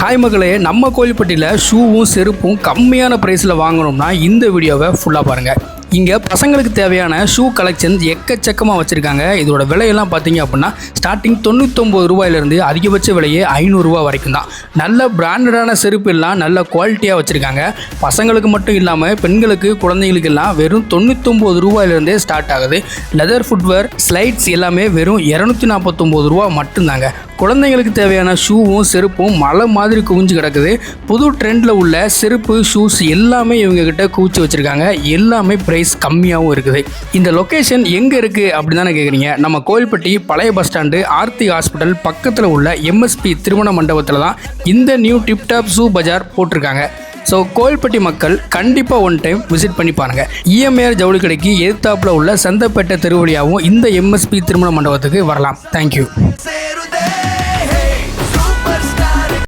Hi மக்களே, நம்ம கோயில்பட்டியில் ஷூவும் செருப்பும் கம்மியான ப்ரைஸில் வாங்கணும்னா இந்த வீடியோவை ஃபுல்லாக பாருங்கள். இங்கே பசங்களுக்கு தேவையான ஷூ கலெக்ஷன்ஸ் எக்கச்சக்கமாக வச்சுருக்காங்க. இதோட விலையெல்லாம் பார்த்தீங்க அப்படின்னா ஸ்டார்டிங் 99 ரூபாயிலேருந்து அதிகபட்ச விலையே 500 ரூபா வரைக்கும் தான். நல்ல பிராண்டடான செருப்பு எல்லாம் நல்ல குவாலிட்டியாக வச்சுருக்காங்க. பசங்களுக்கு மட்டும் இல்லாமல் பெண்களுக்கு, குழந்தைகளுக்கெல்லாம் வெறும் 99 ரூபாயிலேருந்தே ஸ்டார்ட் ஆகுது. லெதர் ஃபுட்வேர், ஸ்லைட்ஸ் எல்லாமே வெறும் 249 ரூபா மட்டும்தாங்க. குழந்தைங்களுக்கு தேவையான ஷூவும் செருப்பும் மலை மாதிரி குவிஞ்சு கிடக்குது. புது ட்ரெண்டில் உள்ள செருப்பு, ஷூஸ் எல்லாமே இவங்ககிட்ட குவிச்சு வச்சுருக்காங்க. எல்லாமே ப்ரைஸ் கம்மியாகவும் இருக்குது. இந்த லொக்கேஷன் எங்கே இருக்குது அப்படின்னு தானே கேட்குறீங்க. நம்ம கோயில்பட்டி பழைய பஸ் ஸ்டாண்டு, ஆர்த்தி ஹாஸ்பிட்டல் பக்கத்தில் உள்ள எம்எஸ்பி திருமண மண்டபத்தில் தான் இந்த நியூ டிப்டாப் ஷூ பஜார் போட்டிருக்காங்க. ஸோ கோயில்பட்டி மக்கள் கண்டிப்பாக ஒன் டைம் விசிட் பண்ணி பாருங்கள். இஎம்ஏஆர் ஜவுளி கடைக்கு எதிர்த்தாப்பில் உள்ள சந்தப்பேட்டை தெருவழியாகவும் இந்த எம்எஸ்பி திருமண மண்டபத்துக்கு வரலாம். தேங்க்யூ.